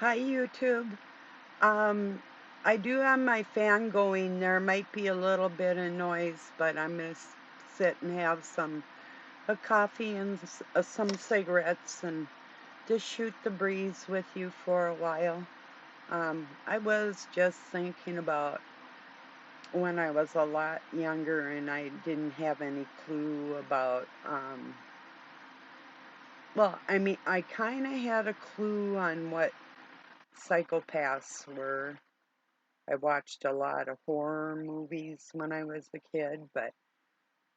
Hi, YouTube. Um, I do have my fan going. There might be a little bit of noise, but I'm going to sit and have some a coffee and some cigarettes and just shoot the breeze with you for a while. I was just thinking about when I was a lot younger and I didn't have any clue about, well, I mean, I kind of had a clue on what psychopaths were. I watched a lot of horror movies when I was a kid, but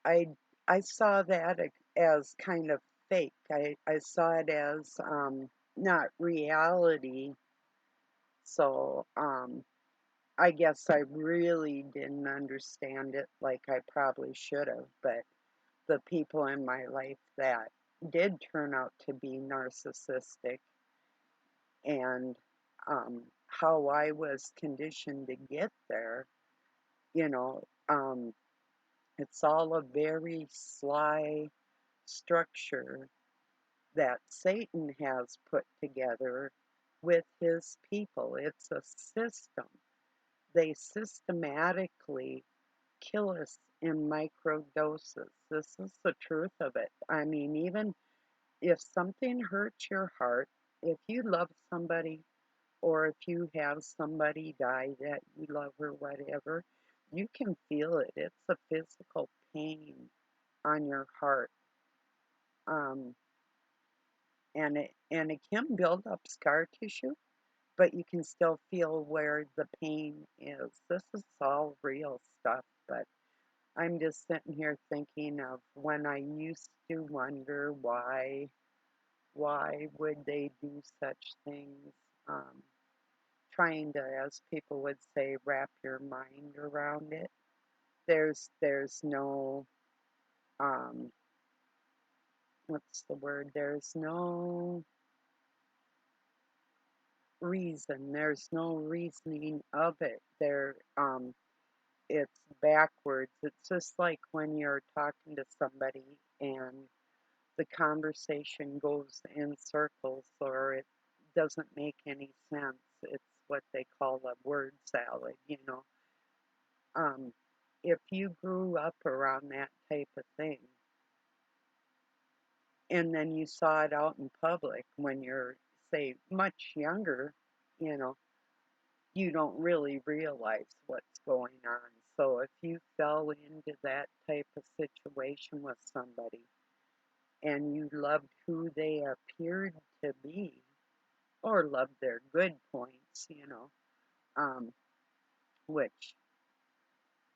I I saw that as kind of fake. I saw it as not reality. So I guess I really didn't understand it like I probably should have. But the people in my life that did turn out to be narcissistic and how I was conditioned to get there, you know, it's all a very sly structure that Satan has put together with his people. It's a system. They systematically kill us in micro doses. This is the truth of it. I mean, even if something hurts your heart, if you love somebody or if you have somebody die that you love or whatever, you can feel it. It's a physical pain on your heart. Um, and it can build up scar tissue, but you can still feel where the pain is. This is all real stuff, but I'm just sitting here thinking of when I used to wonder why would they do such things? Um, Trying to, as people would say, wrap your mind around it. There's no what's the word? There's no reason. There's no reasoning of it. It's backwards. It's just like when you're talking to somebody and the conversation goes in circles or it doesn't make any sense. It's what they call a word salad. Um, if you grew up around that type of thing and then you saw it out in public when you're, say, much younger, you know, you don't really realize what's going on. So if you fell into that type of situation with somebody and you loved who they appeared to be or loved their good points, um, which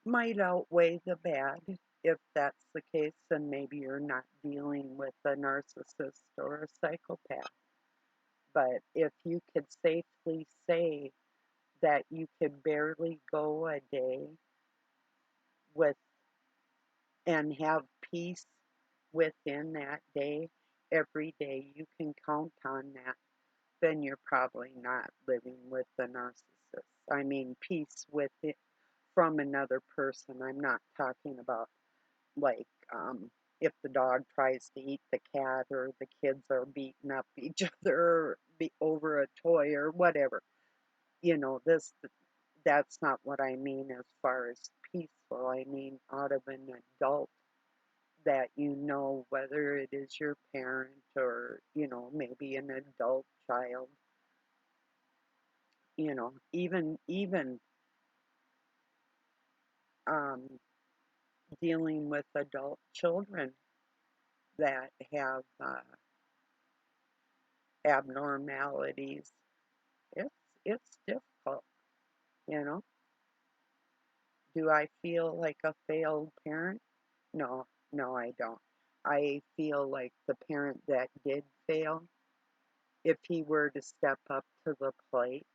might outweigh the bad. If that's the case, then maybe you're not dealing with a narcissist or a psychopath. But if you could safely say that you could barely go a day with and have peace within that day, every day you can count on that, then you're probably not living with the narcissist. I mean, peace with it from another person. I'm not talking about like if the dog tries to eat the cat or the kids are beating up each other over a toy or whatever. That's not what I mean as far as peaceful. I mean out of an adult that whether it is your parent or, maybe an adult child, even um, dealing with adult children that have abnormalities. It's difficult, you know. Do I feel like a failed parent? No, no, I don't. I feel like the parent that did fail, if he were to step up to the plate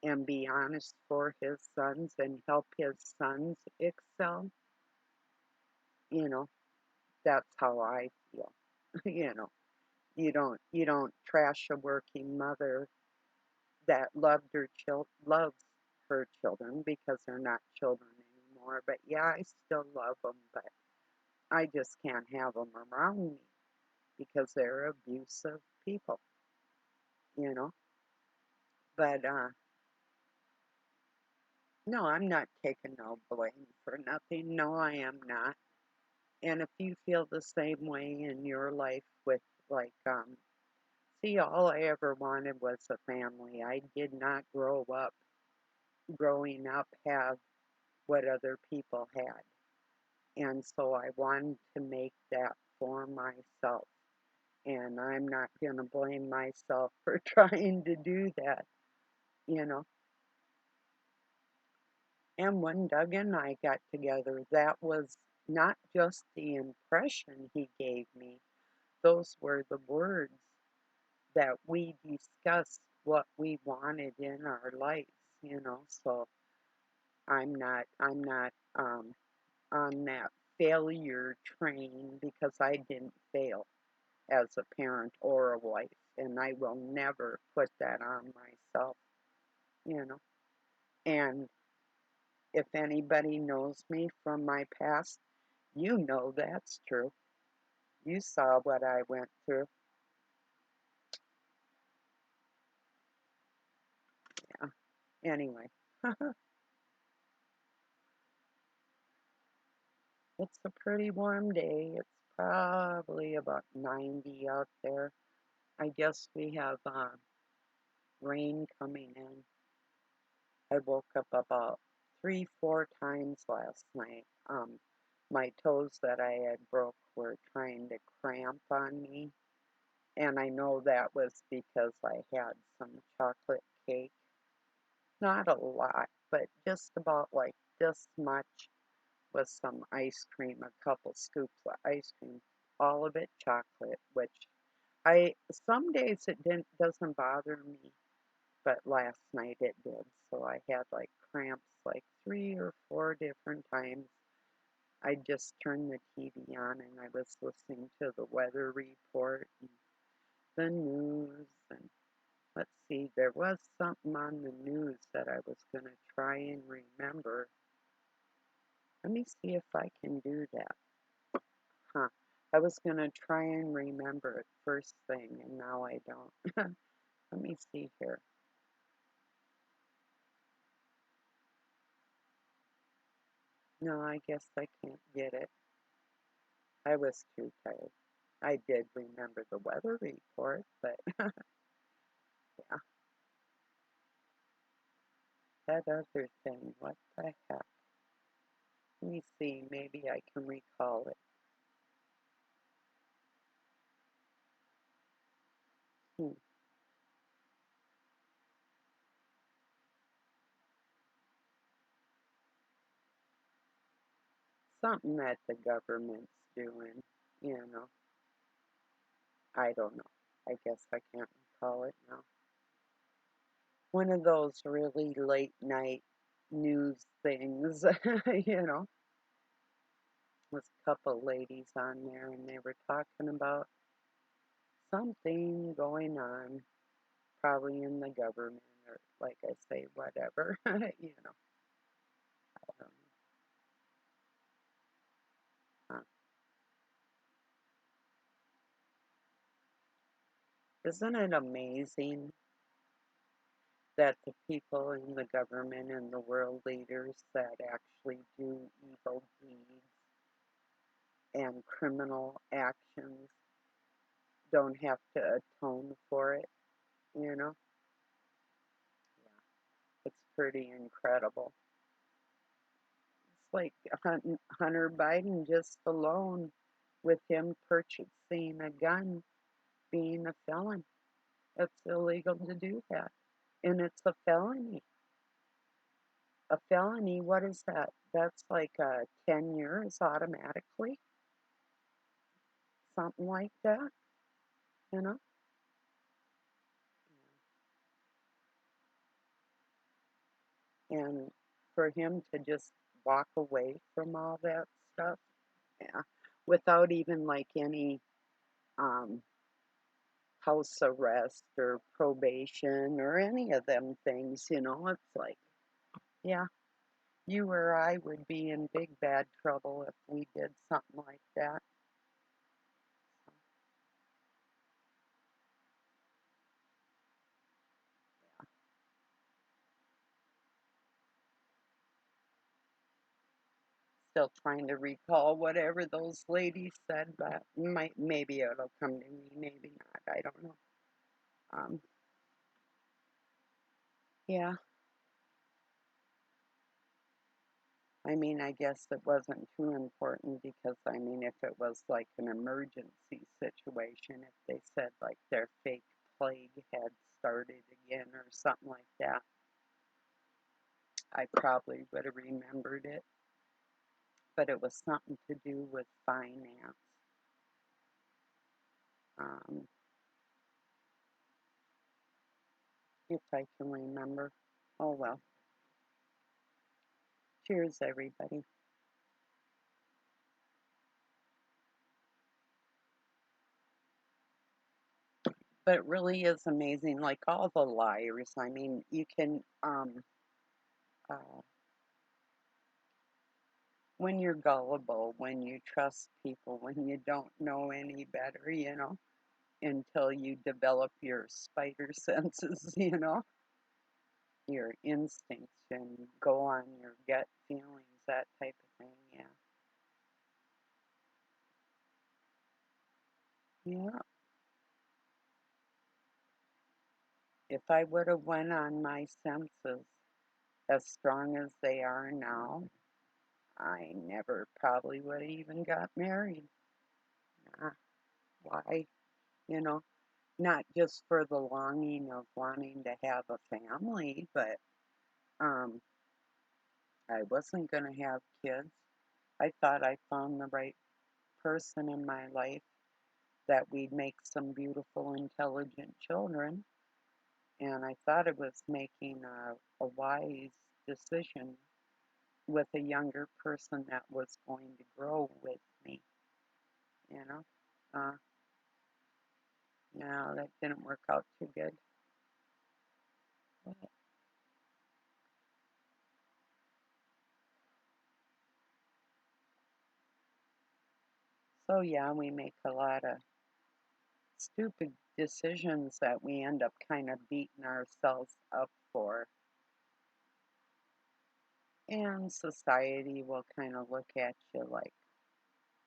and be honest for his sons and help his sons excel, you know, that's how I feel. you know, you don't trash a working mother that loves her children because they're not children anymore. But yeah, I still love them, but I just can't have them around me because they're abusive people, you know. But no, I'm not taking no blame for nothing. No, I am not. And if you feel the same way in your life with like see, all I ever wanted was a family. I did not growing up have what other people had. And so I wanted to make that for myself. And I'm not going to blame myself for trying to do that, you know. And when Doug and I got together, that was not just the impression he gave me, those were the words that we discussed what we wanted in our lives, you know. So I'm not on that failure train because I didn't fail as a parent or a wife, and I will never put that on myself, you know. And if anybody knows me from my past, you know that's true. You saw what I went through. Yeah. Anyway, it's a pretty warm day. It's probably about 90 out there. I guess we have rain coming in. I woke up about 3, 4 times last night. My toes that I had broke were trying to cramp on me, and I know that was because I had some chocolate cake. Not a lot, but just about like this much with some ice cream, a couple scoops of ice cream, all of it chocolate, which I some days it didn't doesn't bother me, but last night it did. So I had like cramps like 3 or 4 different times. I just turned the TV on and I was listening to the weather report and the news and let's see, there was something on the news that I was going to try and remember. Let me see if I can do that. Huh. I was going to try and remember it first thing and now I don't. Let me see here. No, I guess I can't get it. I was too tired. I did remember the weather report, but yeah, that other thing, what the heck? Let me see, maybe I can recall it. Hmm. Something that the government's doing, you know. I don't know. I guess I can't recall it now. One of those really late night news things, you know. There's a couple ladies on there and they were talking about something going on, probably in the government or, like I say, whatever, you know. I don't know. Isn't it amazing that the people in the government and the world leaders that actually do evil deeds and criminal actions don't have to atone for it, you know? Yeah, it's pretty incredible. It's like Hunter Biden just alone with him purchasing a gun being a felon. It's illegal to do that. And it's a felony. A felony, what is that? That's like 10 years automatically, something like that, you know? And for him to just walk away from all that stuff, yeah, without even like any um, house arrest or probation or any of them things, you know? It's like, yeah, you or I would be in big bad trouble if we did something like that. still trying to recall whatever those ladies said, but maybe it'll come to me, maybe not. I don't know. Um, yeah, I mean, I guess it wasn't too important because I mean, if it was like an emergency situation, if they said like their fake plague had started again or something like that, I probably would have remembered it. But it was something to do with finance. Um, if I can remember. Oh well. Cheers, everybody. But it really is amazing, like all the liars. I mean, you can, uh, when you're gullible, when you trust people, when you don't know any better, until you develop your spider senses, your instincts and go on your gut feelings, that type of thing, yeah. Yeah. If I would have went on my senses as strong as they are now, I never probably would have even got married. Nah, why? You know, not just for the longing of wanting to have a family, but um, I wasn't going to have kids. I thought I found the right person in my life that we'd make some beautiful, intelligent children. And I thought it was making a wise decision with a younger person that was going to grow with me, you know. Uh, no, that didn't work out too good. So yeah, we make a lot of stupid decisions that we end up kind of beating ourselves up for. And society will kind of look at you like,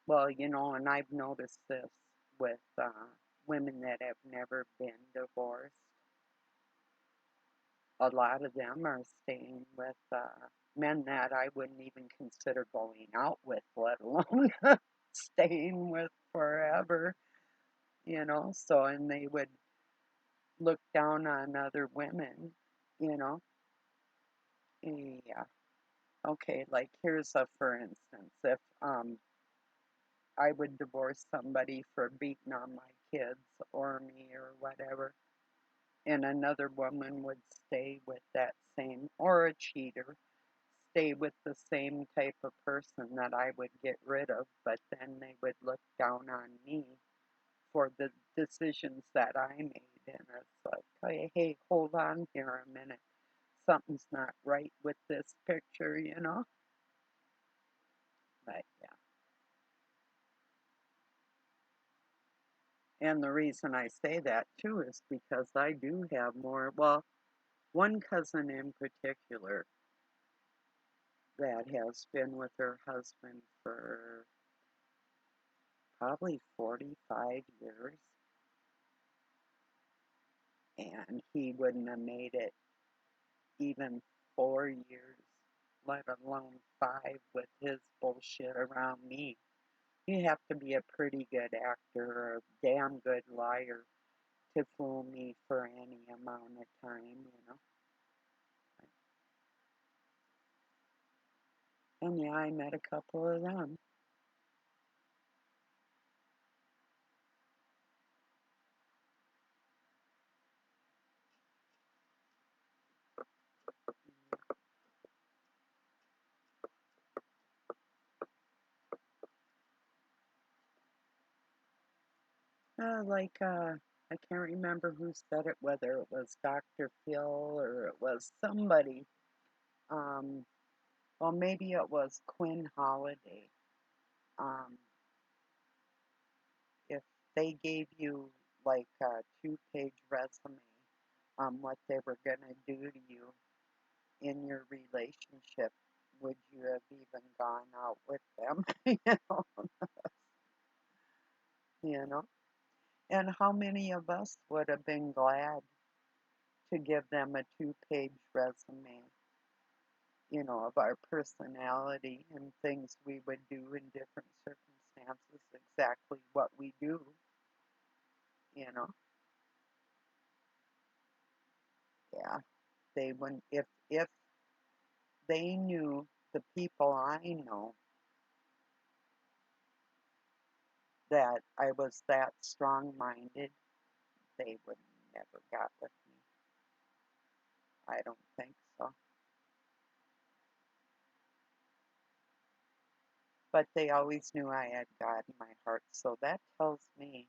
well, and I've noticed this with women that have never been divorced. A lot of them are staying with men that I wouldn't even consider going out with, let alone staying with forever, So, and they would look down on other women, you know. Yeah. Okay, like here's a for instance, if I would divorce somebody for beating on my kids or me or whatever, and another woman would stay with that same, or a cheater, stay with the same type of person that I would get rid of, but then they would look down on me for the decisions that I made. And it's like, hey, hold on here a minute. Something's not right with this picture. But yeah. And the reason I say that too is because I do have more, well, one cousin in particular that has been with her husband for probably 45 years, and he wouldn't have made it even 4 years, let alone 5, with his bullshit around me. You have to be a pretty good actor or a damn good liar to fool me for any amount of time. And yeah, I met a couple of them. I can't remember who said it, whether it was Dr. Phil or it was somebody. Um, well, maybe it was Quinn Holiday. Um, if they gave you like a 2-page resume on what they were going to do to you in your relationship, would you have even gone out with them? You know, you know. And how many of us would have been glad to give them a two-page resume, you know, of our personality and things we would do in different circumstances, exactly what we do, you know. Yeah, they wouldn't if they knew the people I know that I was that strong-minded, they would never got with me. I don't think so. But they always knew I had God in my heart, so that tells me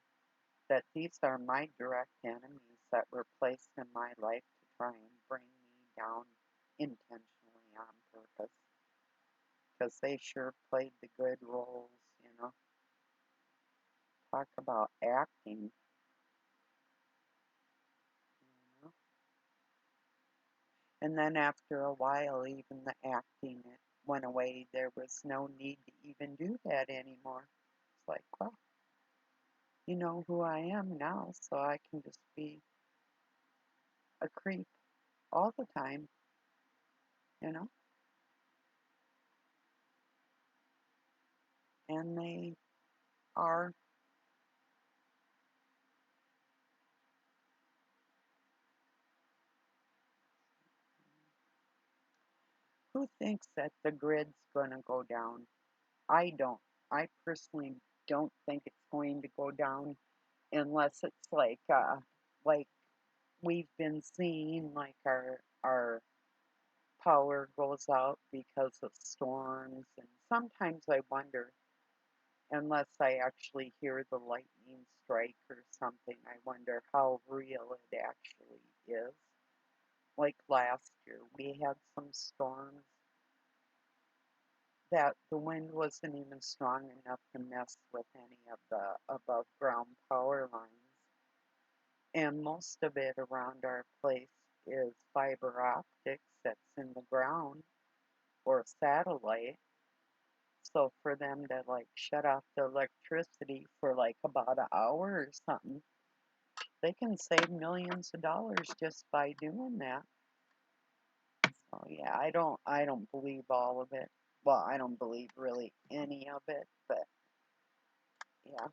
that these are my direct enemies that were placed in my life to try and bring me down intentionally on purpose. Because they sure played the good roles, you know. Talk about acting, you know. And then after a while, even the acting it went away. There was no need to even do that anymore. It's like, well, you know who I am now, so I can just be a creep all the time, you know. And they are. Who thinks that the grid's going to go down? I don't. I personally don't think it's going to go down unless it's like we've been seeing, like our power goes out because of storms, and sometimes I wonder, unless I actually hear the lightning strike or something, I wonder how real it actually is. Like last year, we had some storms that the wind wasn't even strong enough to mess with any of the above ground power lines. And most of it around our place is fiber optics that's in the ground or satellite. So for them to like shut off the electricity for like about an hour or something, they can save millions of dollars just by doing that. So yeah, I don't believe all of it. Well, I don't believe really any of it, but yeah.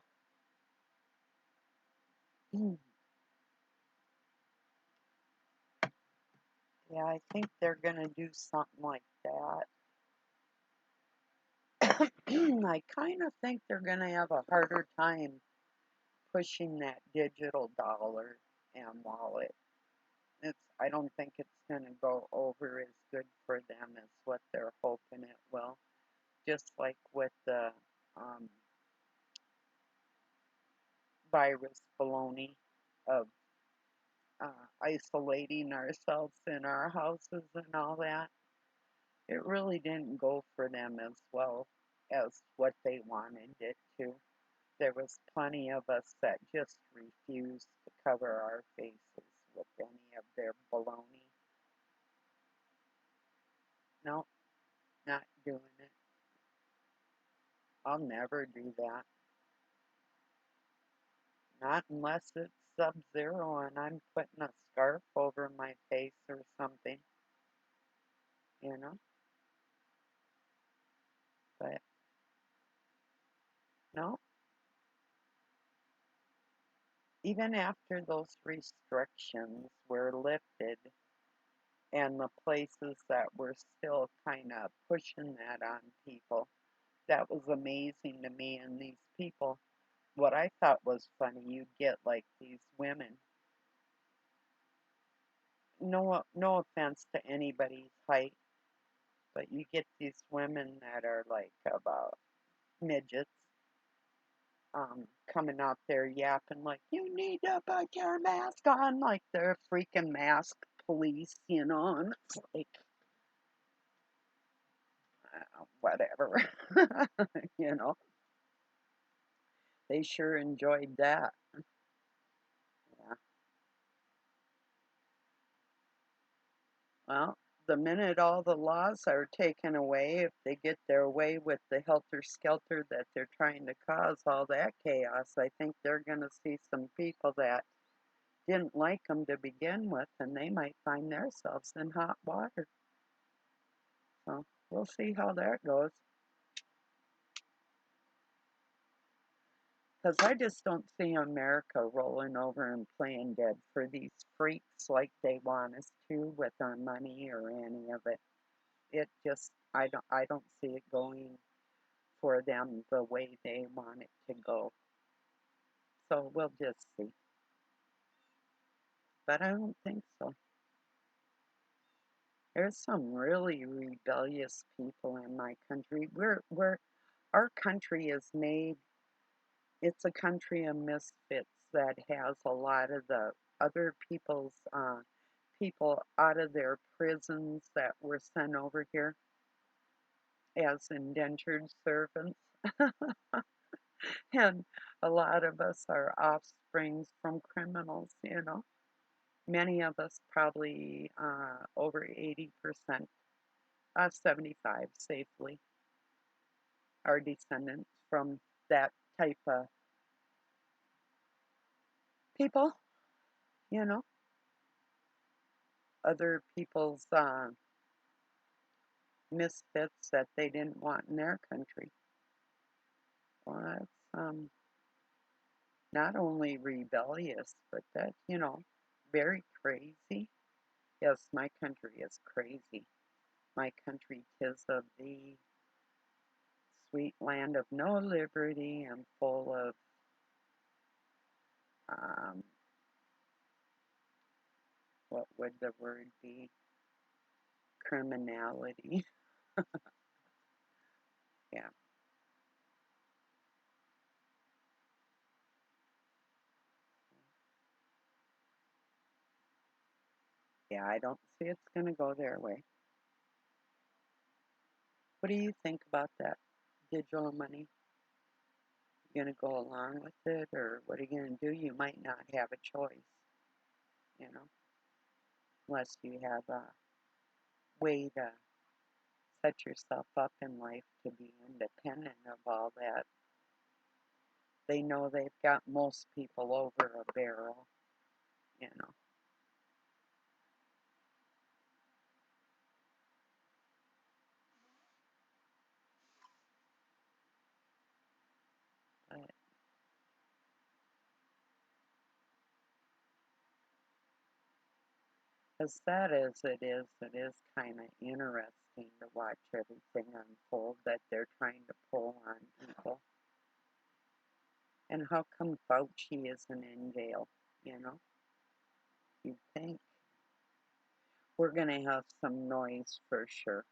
Yeah, I think they're gonna do something like that. I kind of think they're gonna have a harder time pushing that digital dollar and wallet. I don't think it's gonna go over as good for them as what they're hoping it will. Just like with the um, virus baloney of isolating ourselves in our houses and all that. It really didn't go for them as well as what they wanted it to. There was plenty of us that just refused to cover our faces with any of their baloney. No, not doing it. I'll never do that. Not unless it's sub-zero and I'm putting a scarf over my face or something, you know? But no, even after those restrictions were lifted and the places that were still kind of pushing that on people, that was amazing to me. And these people, what I thought was funny, you'd get like these women, no offense to anybody's height, but you get these women that are like about midgets, coming out there yapping like, you need to put your mask on, like they're freaking mask police, you know, and it's like, whatever, you know, they sure enjoyed that. Yeah. Well, the minute all the laws are taken away, if they get their way with the helter-skelter that they're trying to cause all that chaos, I think they're going to see some people that didn't like them to begin with, and they might find themselves in hot water. So we'll see how that goes. Because I just don't see America rolling over and playing dead for these freaks like they want us to with our money or any of it. It just, I don't see it going for them the way they want it to go. So we'll just see. But I don't think so. There's some really rebellious people in my country. Our country is made, it's a country of misfits that has a lot of the other people's people out of their prisons that were sent over here as indentured servants. And a lot of us are offsprings from criminals, you know. Many of us, probably over 80%, 75 safely, are descendants from that type of people, you know, other people's misfits that they didn't want in their country. Well, that's not only rebellious, but that, you know, very crazy. Yes, my country is crazy. My country 'tis of thee, sweet land of no liberty, and full of um, what would the word be? Criminality. Yeah. Yeah, I don't see it's going to go their way. What do you think about that digital money? You going to go along with it, or what are you going to do? You might not have a choice, you know, unless you have a way to set yourself up in life to be independent of all that. They know they've got most people over a barrel, you know. But as sad as it is kind of interesting to watch everything unfold that they're trying to pull on people. And how come Fauci isn't in jail, you know? You'd think we're going to have some noise for sure.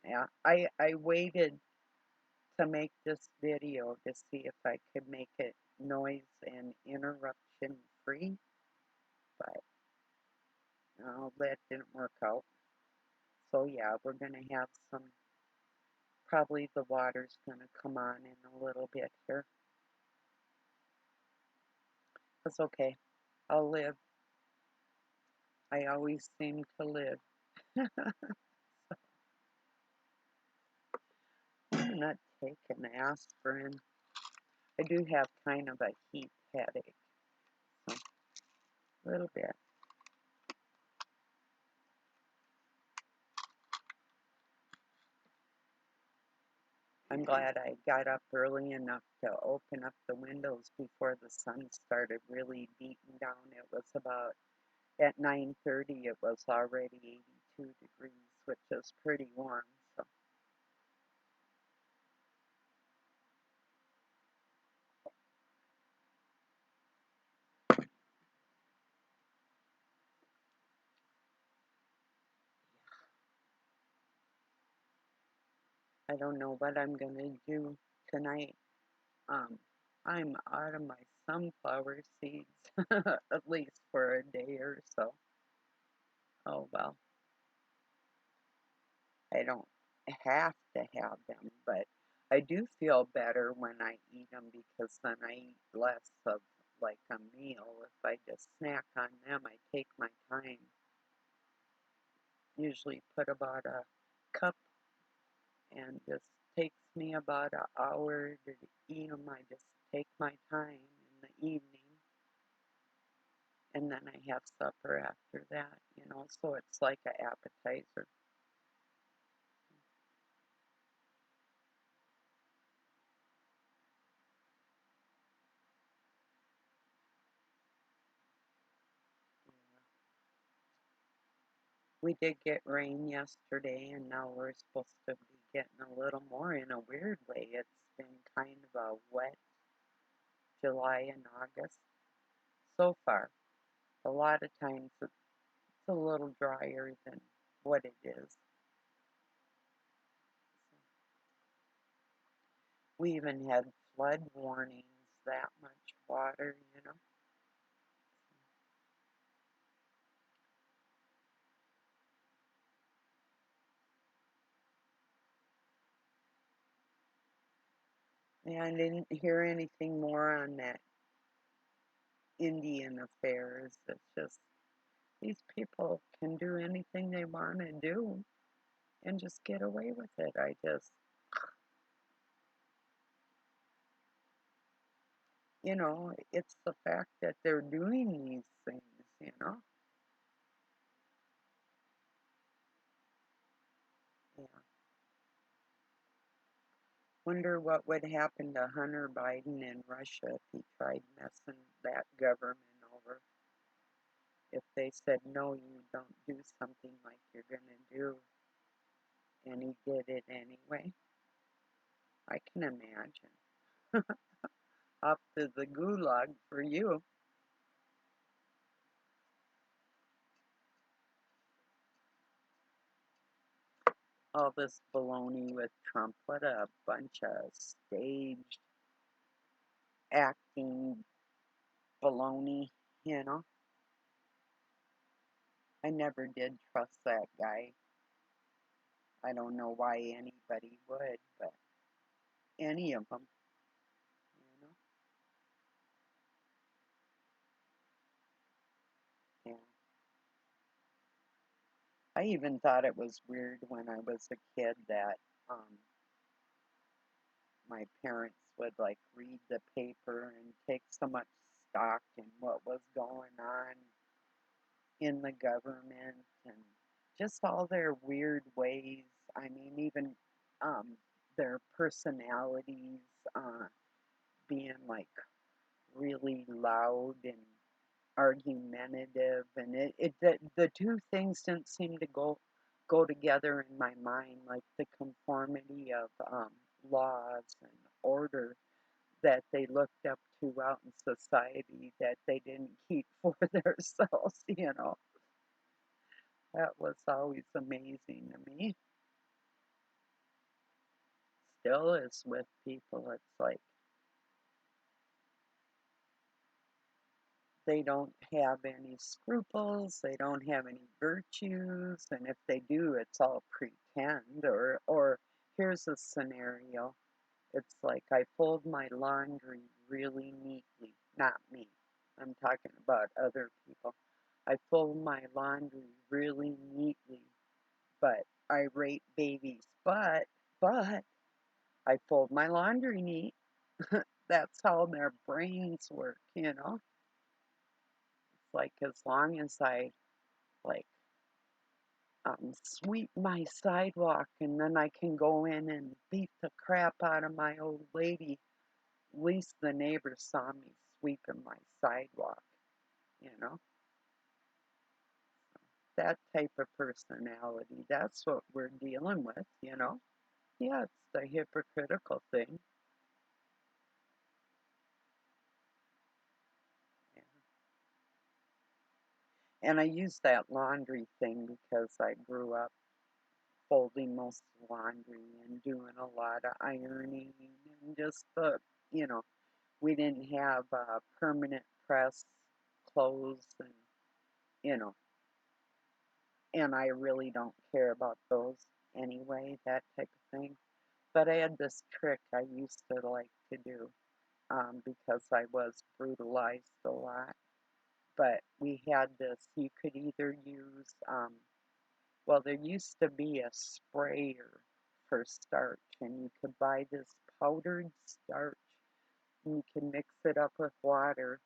Yeah, I waited to make this video to see if I could make it noise and interruption free, but no, that didn't work out. So yeah, we're going to have some, probably the water's going to come on in a little bit here. That's okay. I'll live. I always seem to live. I'm not taking aspirin. I do have kind of a heat headache, so a little bit. I'm glad I got up early enough to open up the windows before the sun started really beating down. It was about at 9:30. It was already 82 degrees, which is pretty warm. So I don't know what I'm gonna do tonight. Um, I'm out of my sunflower seeds, at least for a day or so. Oh well, I don't have to have them, but I do feel better when I eat them because then I eat less of like a meal. If I just snack on them, I take my time. usually put about a cup, and just takes me about an hour to eat them. I just take my time in the evening, and then I have supper after that, so it's like an appetizer. We did get rain yesterday, and now we're supposed to be getting a little more in a weird way. It's been kind of a wet July and August so far. A lot of times it's a little drier than what it is. We even had flood warnings, that much water. And I didn't hear anything more on that Indian affairs. It's just these people can do anything they want to do and just get away with it. It's the fact that they're doing these things. Yeah. Wonder what would happen to Hunter Biden in Russia if he tried messing that government over. If they said, no, you don't do something like you're going to do, and he did it anyway. I can imagine. Up to the gulag for you. All this baloney with Trump. What a bunch of staged acting baloney, you know? I never did trust that guy. I don't know why anybody would, but any of them, you know? Yeah. I even thought it was weird when I was a kid that my parents would like read the paper and take so much stock in what was going on in the government and just all their weird ways. I mean, even um, their personalities being like really loud and argumentative, and the two things didn't seem to go together in my mind, like the conformity of laws and order that they looked up to out in society that they didn't keep for themselves. That was always amazing to me. Still is with people. It's like they don't have any scruples, they don't have any virtues, and if they do, it's all pretend. Or here's a scenario. It's like I fold my laundry really neatly. Not me. I'm talking about other people. I fold my laundry really neatly, but I rate babies. But I fold my laundry neat. That's how their brains work. It's like as long as I like sweep my sidewalk and then I can go in and beat the crap out of my old lady. At least the neighbors saw me sweeping my sidewalk, you know? That type of personality, that's what we're dealing with. Yeah, it's the hypocritical thing. Yeah. And I use that laundry thing because I grew up folding most of the laundry and doing a lot of ironing and just you know, we didn't have permanent press clothes you know, and I really don't care about those anyway, that type of thing. But I had this trick I used to like to do because I was brutalized a lot. But we had this, you could either use Well, there used to be a sprayer for starch, and you could buy this powdered starch, and you can mix it up with water,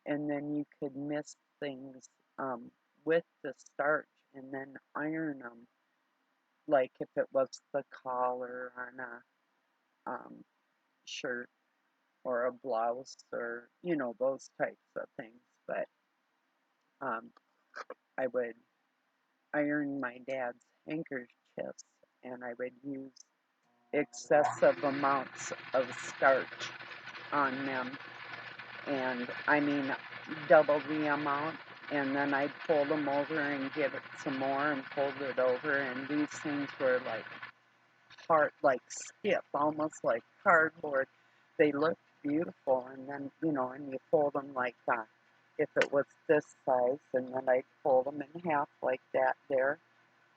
and then you could mix things with the starch and then iron them, like if it was the collar on a shirt or a blouse or, those types of things. But um, I would iron my dad's handkerchiefs, and I would use excessive amounts of starch on them, and I mean double the amount, and then I'd fold them over and give it some more and fold it over, and these things were like hard, like stiff, almost like cardboard. They looked beautiful, and then, and you fold them like that. If it was this size, and then I'd fold them in half like that there,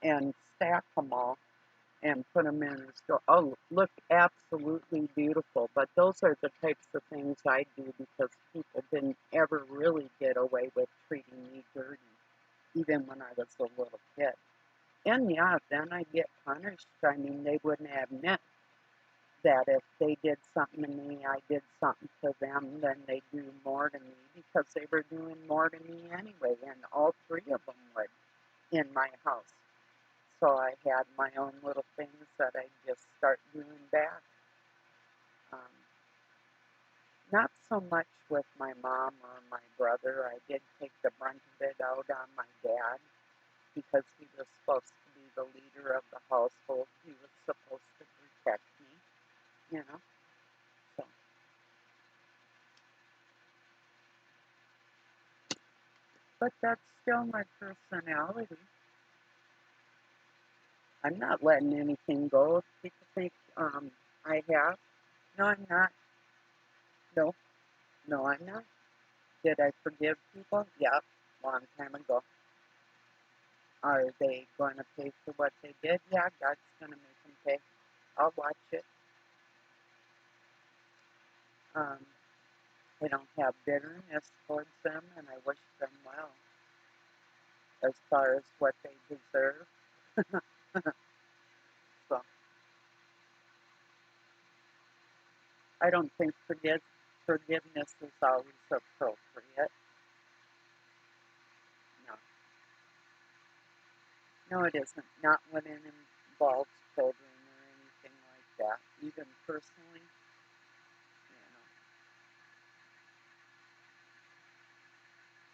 and stack them all and put them in the store. Oh, look absolutely beautiful. But those are the types of things I do because people didn't ever really get away with treating me dirty, even when I was a little kid. And yeah, then I get punished. I mean, they wouldn't admit that if they did something to me, I did something to them, then they do more to me because they were doing more to me anyway. And all three of them would in my house. So I had my own little things that I just start doing back. Um, Not so much with my mom or my brother. I did take the brunt of it out on my dad because he was supposed to be the leader of the household. He was supposed to protect me, you know. So, but that's still my personality. I'm not letting anything go. If people think I have, no, I'm not. No, no, I'm not. Did I forgive people? Yeah, long time ago. Are they going to pay for what they did? Yeah, God's going to make them pay. I'll watch it. Um, I don't have bitterness towards them, and I wish them well as far as what they deserve. So I don't think forgiveness is always appropriate. No, no, it isn't. Not when it involves children or anything like that. Even personally,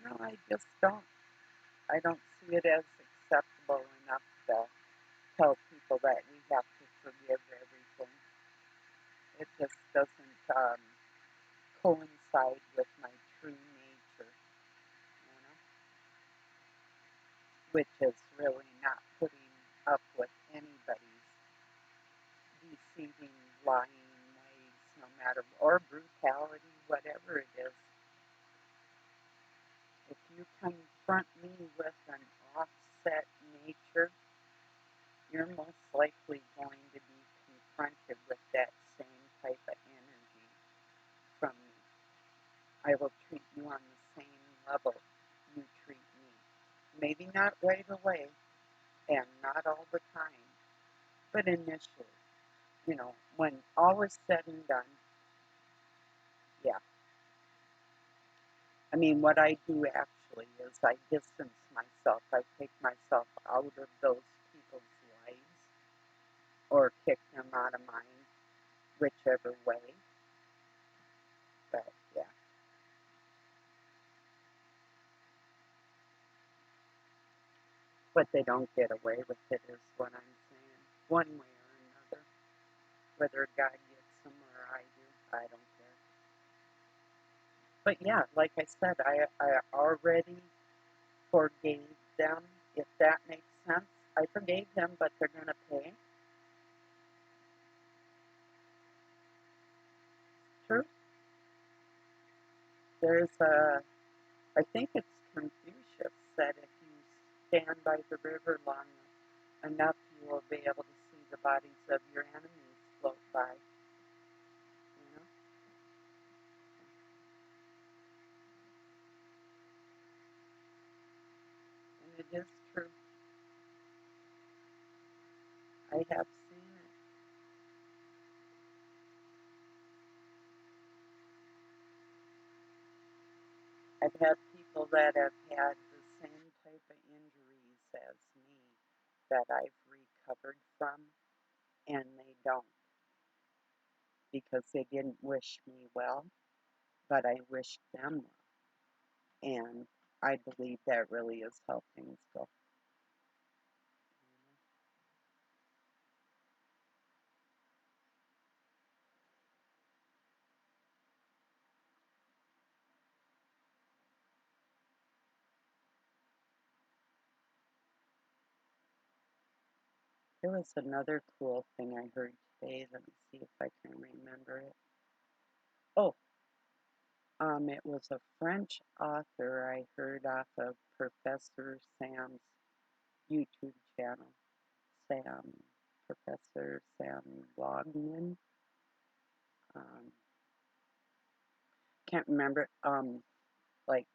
no, I just don't. I don't see it as acceptable enough to tell people that we have to forgive everything. It just doesn't coincide with my true nature, which is really not putting up with anybody's deceiving, lying ways, no matter, or brutality, whatever it is. If you confront me with an offset nature, you're most likely going to be confronted with that same type of energy from me. I will treat you on the same level you treat me. Maybe not right away and not all the time, but initially, when all is said and done, yeah. I mean, what I do actually is I distance myself. I take myself out of those people's lives or kick them out of mine, whichever way. But yeah, but they don't get away with it is what I'm saying. One way or another. Whether God gets them or I do, I don't care. But yeah, like I said, I already forgave them, if that makes sense. I forgave them, but they're going to pay. True. There's I think it's Confucius said if you stand by the river long enough, you will be able to see the bodies of your enemies float by. You know, and it is true. I have seen it. I've had people that have had the same type of injuries as me that I've recovered from, and they don't because they didn't wish me well, but I wished them well. And I believe that really is how things go. There was another cool thing I heard today. Let me see if I can remember it. Oh, it was a French author I heard off of Professor Sam's YouTube channel. Sam, Professor Sam Logman. Um, can't remember. Like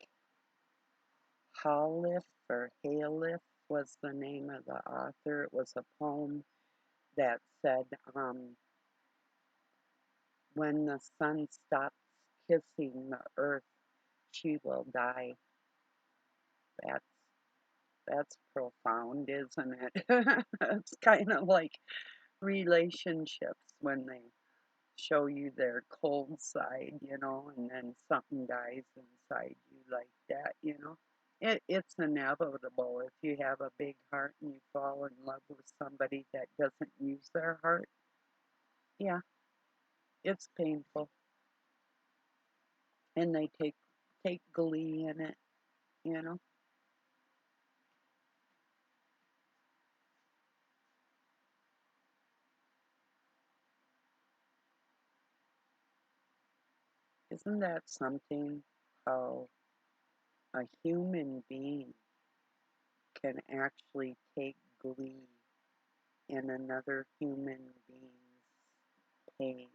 Halif or Halif was the name of the author. It was a poem that said, "When the sun stops kissing the earth, she will die." That's that's profound, isn't it? It's kind of like relationships when they show you their cold side, and then something dies inside you like that. It's inevitable if you have a big heart and you fall in love with somebody that doesn't use their heart. Yeah, it's painful, and they take glee in it. You know, isn't that something? How a human being can actually take glee in another human being's pain.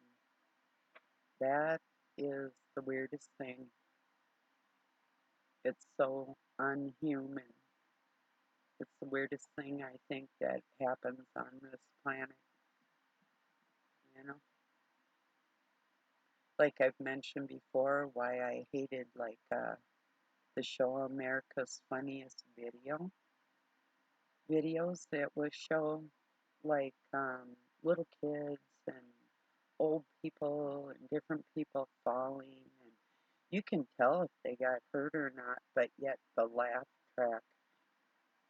That is the weirdest thing. It's so unhuman. It's the weirdest thing I think that happens on this planet, you know? Like I've mentioned before, why I hated the show America's Funniest videos that would show like little kids and old people and different people falling, and you can tell if they got hurt or not, but yet the laugh track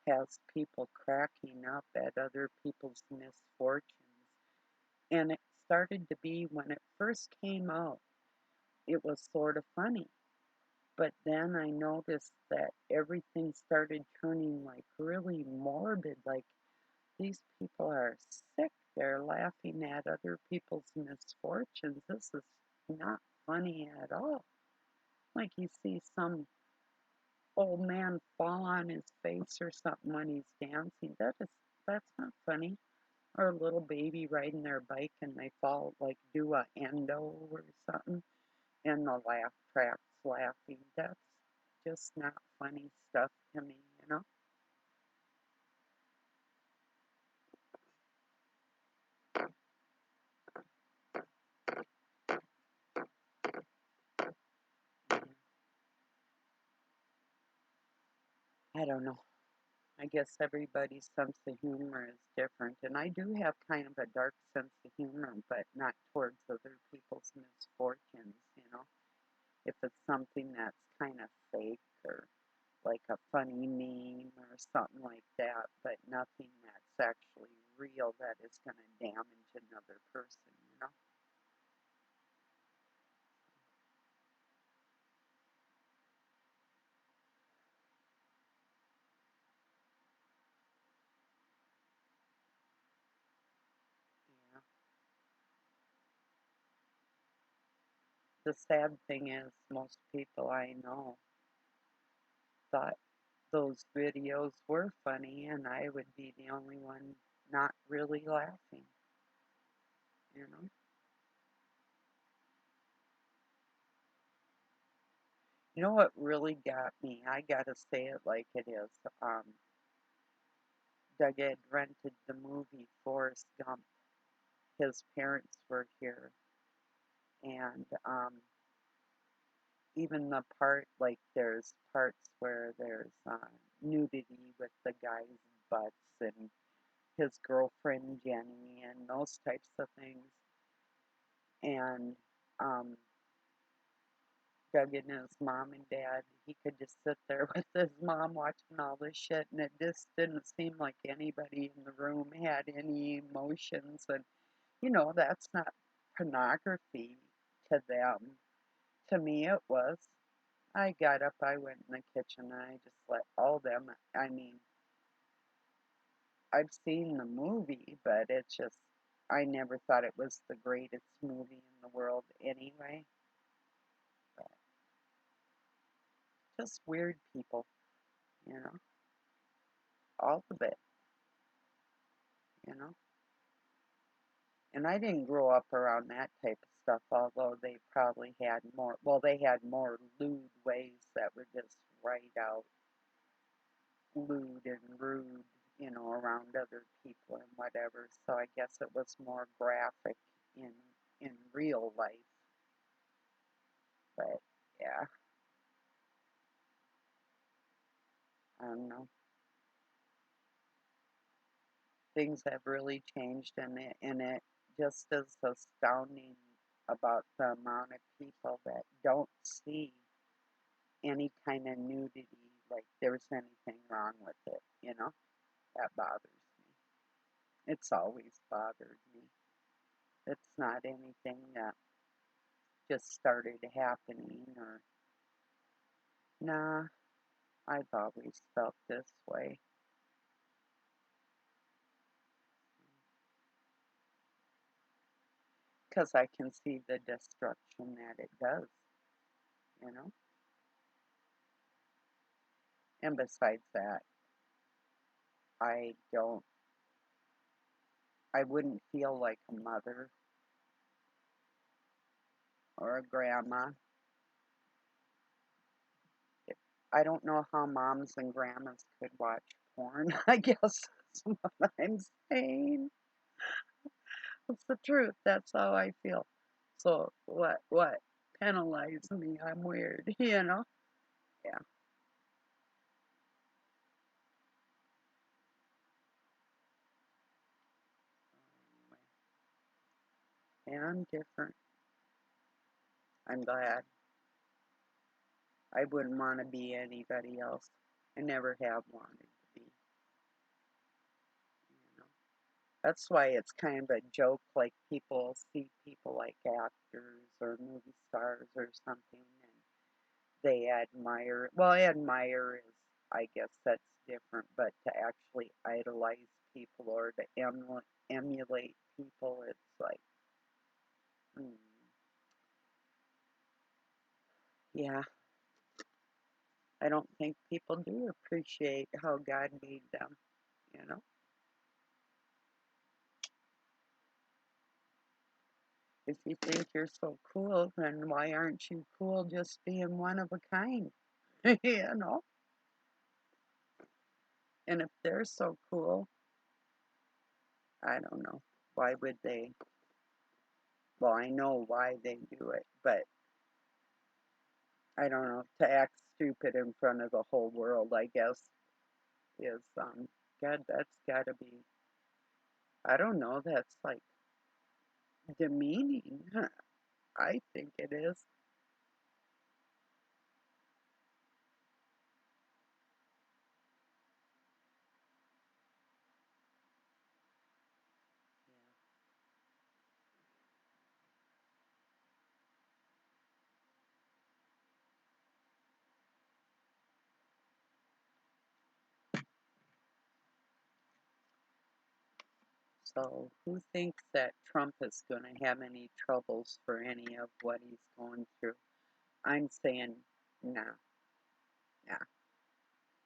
has people cracking up at other people's misfortunes. And it started to be, when it first came out, it was sort of funny. But then I noticed that everything started turning like really morbid, like these people are sick. They're laughing at other people's misfortunes. This is not funny at all. Like you see some old man fall on his face or something when he's dancing. That's not funny. Or a little baby riding their bike and they fall, like do a endo or something, and the laugh track's laughing. That's just not funny stuff to me. I don't know. I guess everybody's sense of humor is different, and I do have kind of a dark sense of humor, but not towards other people's misfortunes. If it's something that's kind of fake or like a funny meme or something like that, but nothing that's actually real that is going to damage another person. Yeah. The sad thing is, most people I know thought those videos were funny, and I would be the only one not really laughing. You know what really got me? I gotta say it like it is. Um, Doug had rented the movie Forrest Gump. His parents were here, and even the part, like, there's parts where there's nudity with the guy's butts and his girlfriend Jenny and those types of things. And um, Doug and his mom and dad, he could just sit there with his mom watching all this shit, and it just didn't seem like anybody in the room had any emotions. And, that's not pornography to them. To me, it was. I got up, I went in the kitchen, and I just let all them. I mean, I've seen the movie, but it's just, I never thought it was the greatest movie in the world anyway. But just weird people, you know, all of it, you know. And I didn't grow up around that type of stuff, although they probably had more, well, they had more lewd ways that were just right out lewd and rude, around other people and whatever. So I guess it was more graphic in in real life. But yeah, I don't know. Things have really changed, and it just is astounding about the amount of people that don't see any kind of nudity, like there's anything wrong with it. That bothers me. It's always bothered me. It's not anything that just started happening, or nah, I've always felt this way. Because I can see the destruction that it does, you know? And besides that, I don't, I wouldn't feel like a mother or a grandma. I don't know how moms and grandmas could watch porn, I guess that's what I'm saying. It's the truth. That's how I feel. So what? Penalize me. I'm weird, you know? Yeah. And I'm different. I'm glad. I wouldn't want to be anybody else. I never have wanted to be, you know. That's why it's kind of a joke, like people see people like actors or movie stars or something, and they admire. Well, admire is, I guess that's different, but to actually idolize people or to emulate people, it's like, mm, yeah, I don't think people do appreciate how God made them, you know? If you think you're so cool, then why aren't you cool just being one of a kind? you know? And if they're so cool, I don't know. Why would they? Well, I know why they do it, but I don't know. To act stupid in front of the whole world, I guess, is, God, that's gotta be, I don't know, that's like demeaning. I think it is. So, who thinks that Trump is going to have any troubles for any of what he's going through? I'm saying, no, no.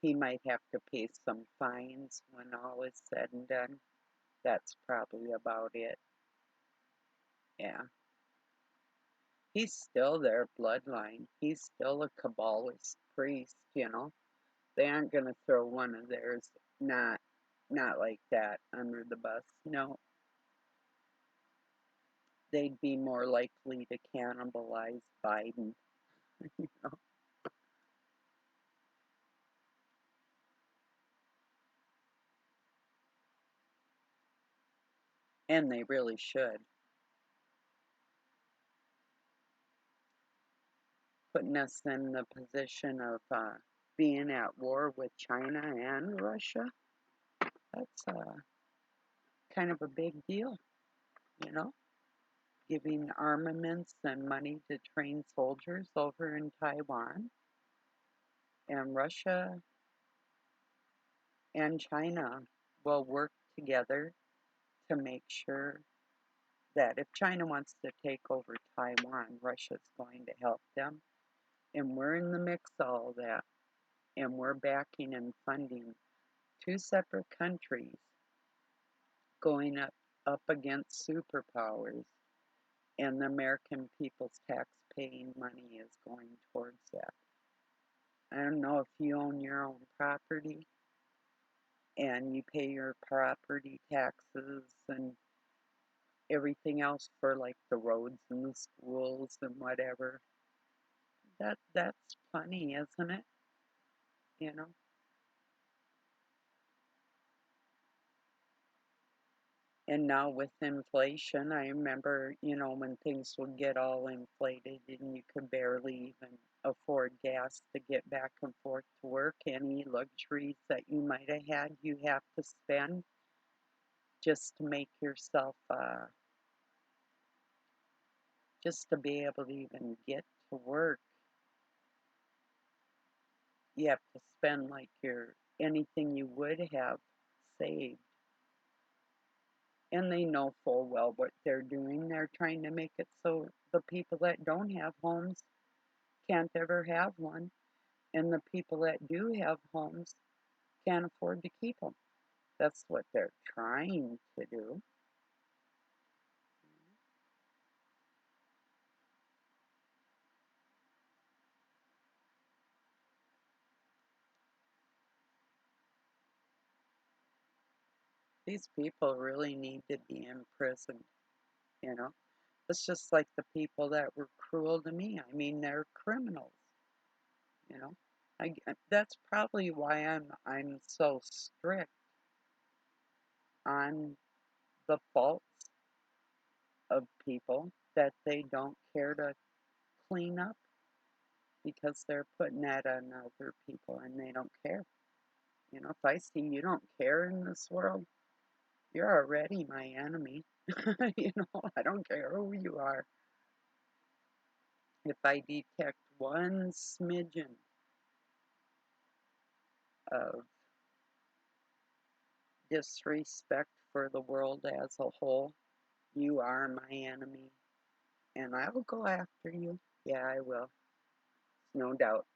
He might have to pay some fines when all is said and done. That's probably about it. Yeah. He's still their bloodline. He's still a Kabbalist priest, you know. They aren't going to throw one of theirs not. not like that under the bus. No, they'd be more likely to cannibalize Biden. You know? And they really should. Putting us in the position of being at war with China and Russia, that's kind of a big deal, you know? Giving armaments and money to train soldiers over in Taiwan, and Russia and China will work together to make sure that if China wants to take over Taiwan, Russia's going to help them. And we're in the mix of all that. And we're backing and funding two separate countries going up against superpowers. And the American people's tax paying money is going towards that. I don't know if you own your own property and you pay your property taxes and everything else for like the roads and the schools and whatever. That's funny, isn't it? You know? And now with inflation, I remember, when things would get all inflated and you could barely even afford gas to get back and forth to work. Any luxuries that you might have had, you have to spend just to make yourself, just to be able to even get to work. You have to spend like anything you would have saved. And they know full well what they're doing. They're trying to make it so the people that don't have homes can't ever have one, and the people that do have homes can't afford to keep them. That's what they're trying to do. These people really need to be in prison, you know? It's just like the people that were cruel to me. I mean, they're criminals, you know? That's probably why I'm so strict on the faults of people that they don't care to clean up because they're putting that on other people and they don't care. If I see you don't care in this world, you're already my enemy. I don't care who you are. If I detect one smidgen of disrespect for the world as a whole, you are my enemy. And I will go after you. Yeah, I will. No doubt.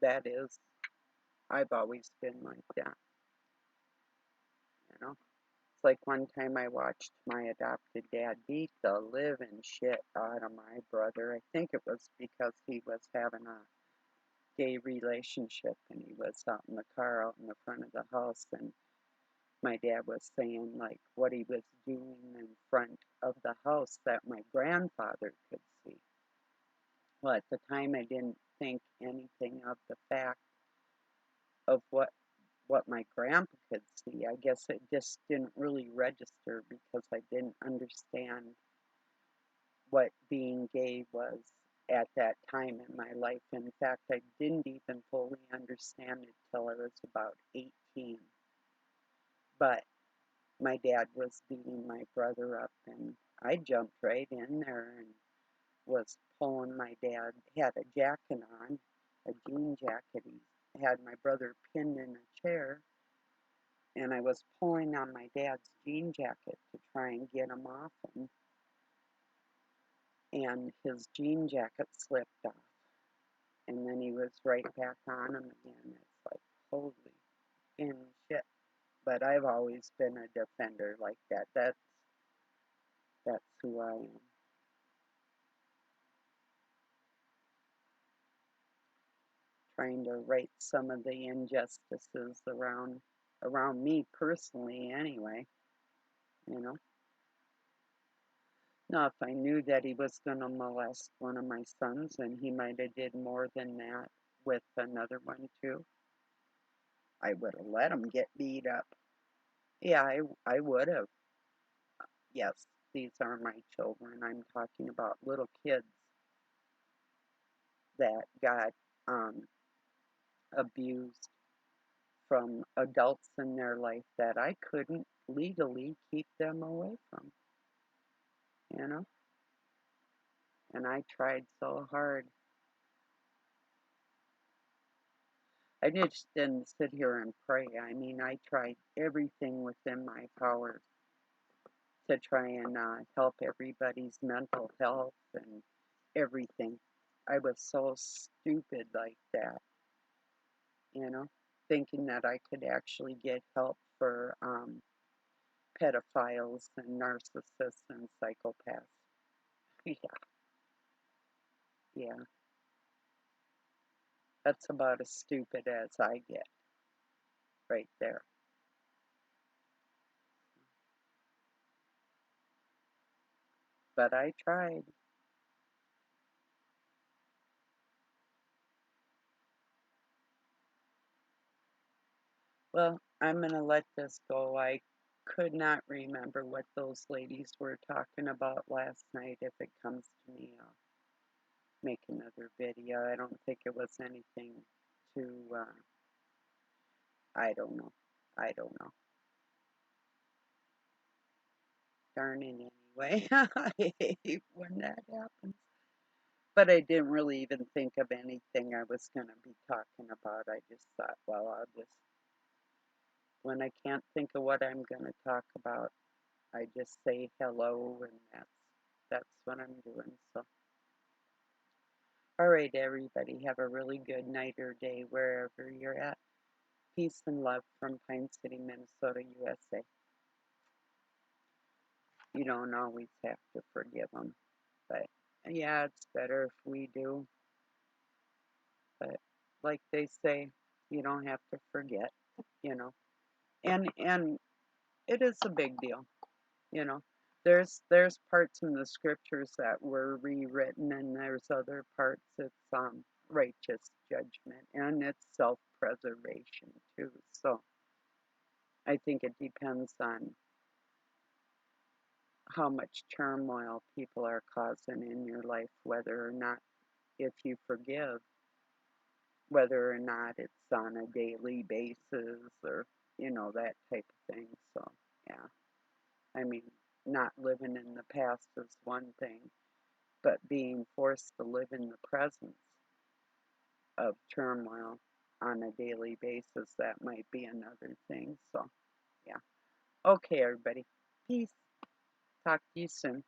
That is, I've always been like that, you know? It's like one time I watched my adopted dad beat the living shit out of my brother. I think it was because he was having a gay relationship and he was out in the car out in the front of the house, and my dad was saying like what he was doing in front of the house that my grandfather could see. Well, at the time I didn't think anything of the fact of what my grandpa could see. I guess it just didn't really register because I didn't understand what being gay was at that time in my life. In fact, I didn't even fully understand it till I was about 18. But my dad was beating my brother up, and I jumped right in there and was pulling my dad. He had a jacket on, a jean jacket. He had my brother pinned in a chair, and I was pulling on my dad's jean jacket to try and get him off him, and his jean jacket slipped off, and then he was right back on him again. It's like, holy in shit. But I've always been a defender like that. That's who I am. trying to right some of the injustices around me personally anyway, you know. Now if I knew that he was gonna molest one of my sons, and he might have did more than that with another one too, I would have let him get beat up. Yeah, I would have. Yes, these are my children. I'm talking about little kids that got abused from adults in their life that I couldn't legally keep them away from, you know? And I tried so hard. I just didn't sit here and pray. I mean, I tried everything within my power to try and help everybody's mental health and everything. I was so stupid like that, you know, thinking that I could actually get help for pedophiles and narcissists and psychopaths. Yeah, yeah, that's about as stupid as I get right there. But I tried. Well, I'm going to let this go. I could not remember what those ladies were talking about last night. If it comes to me, I'll make another video. I don't think it was anything too, I don't know. I don't know. Darn it anyway. I hate when that happens. But I didn't really even think of anything I was going to be talking about. I just thought, well, I'll just, when I can't think of what I'm going to talk about, I just say hello, and that's what I'm doing. So, all right, everybody, have a really good night or day wherever you're at. Peace and love from Pine City, Minnesota, USA. You don't always have to forgive them, but yeah, it's better if we do. But like they say, you don't have to forget, you know. And it is a big deal, you know. There's parts in the scriptures that were rewritten, and there's other parts it's righteous judgment, and it's self-preservation too. So I think it depends on how much turmoil people are causing in your life, whether or not, if you forgive, whether or not it's on a daily basis, or that type of thing. So yeah, I mean, not living in the past is one thing, but being forced to live in the presence of turmoil on a daily basis, that might be another thing. So yeah, okay, everybody, peace. Talk to you soon.